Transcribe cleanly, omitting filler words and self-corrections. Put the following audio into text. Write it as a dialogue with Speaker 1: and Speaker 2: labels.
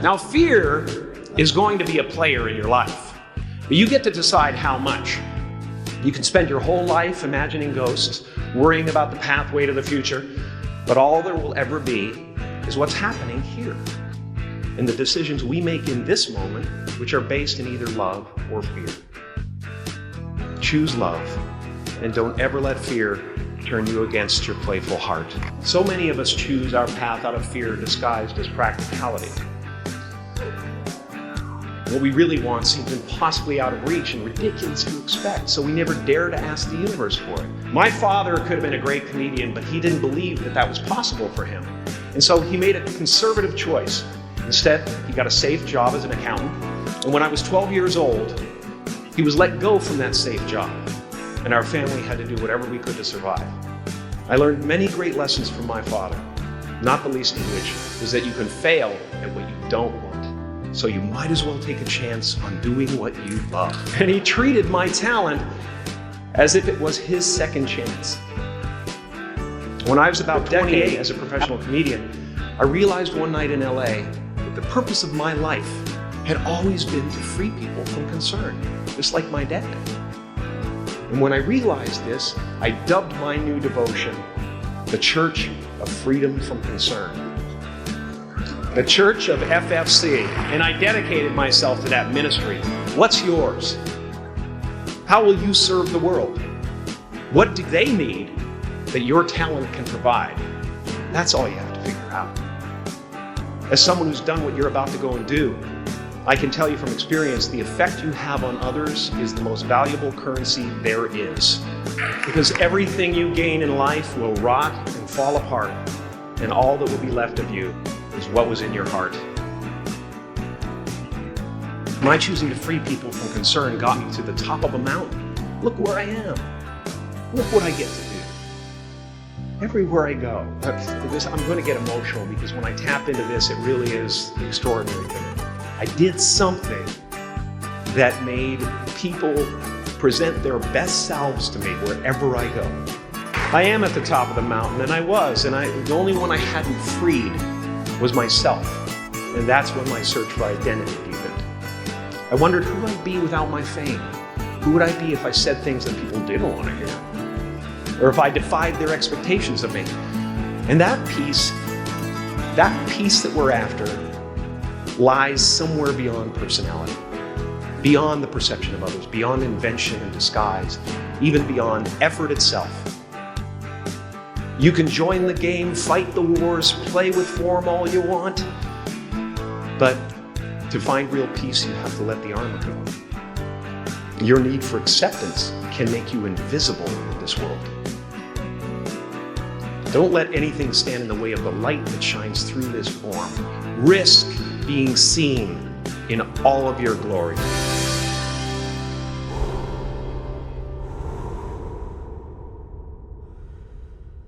Speaker 1: Now, fear is going to be a player in your life, but you get to decide how much. You can spend your whole life imagining ghosts, worrying about the pathway to the future, but all there will ever be is what's happening here, and the decisions we make in this moment, which are based in either love or fear. Choose love, and don't ever let fear turn you against your playful heart. So many of us choose our path out of fear disguised as practicality. What we really want seems impossibly out of reach and ridiculous to expect, so we never dare to ask the universe for it. My father could have been a great comedian, but he didn't believe that that was possible for him. And so he made a conservative choice. Instead, he got a safe job as an accountant. And when I was 12 years old, he was let go from that safe job. And our family had to do whatever we could to survive. I learned many great lessons from my father, not the least of which is that you can fail at what you don't want. So you might as well take a chance on doing what you love. And he treated my talent as if it was his second chance. When I was about 28 as a professional comedian, I realized one night in LA that the purpose of my life had always been to free people from concern, just like my dad. And when I realized this, I dubbed my new devotion the Church of Freedom from Concern. The Church of FFC, and I dedicated myself to that ministry. What's yours? How will you serve the world? What do they need that your talent can provide? That's all you have to figure out. As someone who's done what you're about to go and do, I can tell you from experience, the effect you have on others is the most valuable currency there is. Because everything you gain in life will rot and fall apart, and all that will be left of you is what was in your heart. My choosing to free people from concern got me to the top of a mountain. Look where I am. Look what I get to do. Everywhere I go. I'm going to get emotional because when I tap into this, it really is extraordinary to me. I did something that made people present their best selves to me wherever I go. I am at the top of the mountain, and I was, and the only one I hadn't freed was myself. And that's when my search for identity deepened. I wondered who I'd be without my fame. Who would I be if I said things that people didn't want to hear? Or if I defied their expectations of me? And that peace that we're after, lies somewhere beyond personality, beyond the perception of others, beyond invention and disguise, even beyond effort itself. You can join the game, fight the wars, play with form all you want, but to find real peace, you have to let the armor go. Your need for acceptance can make you invisible in this world. Don't let anything stand in the way of the light that shines through this form. Risk being seen in all of your glory.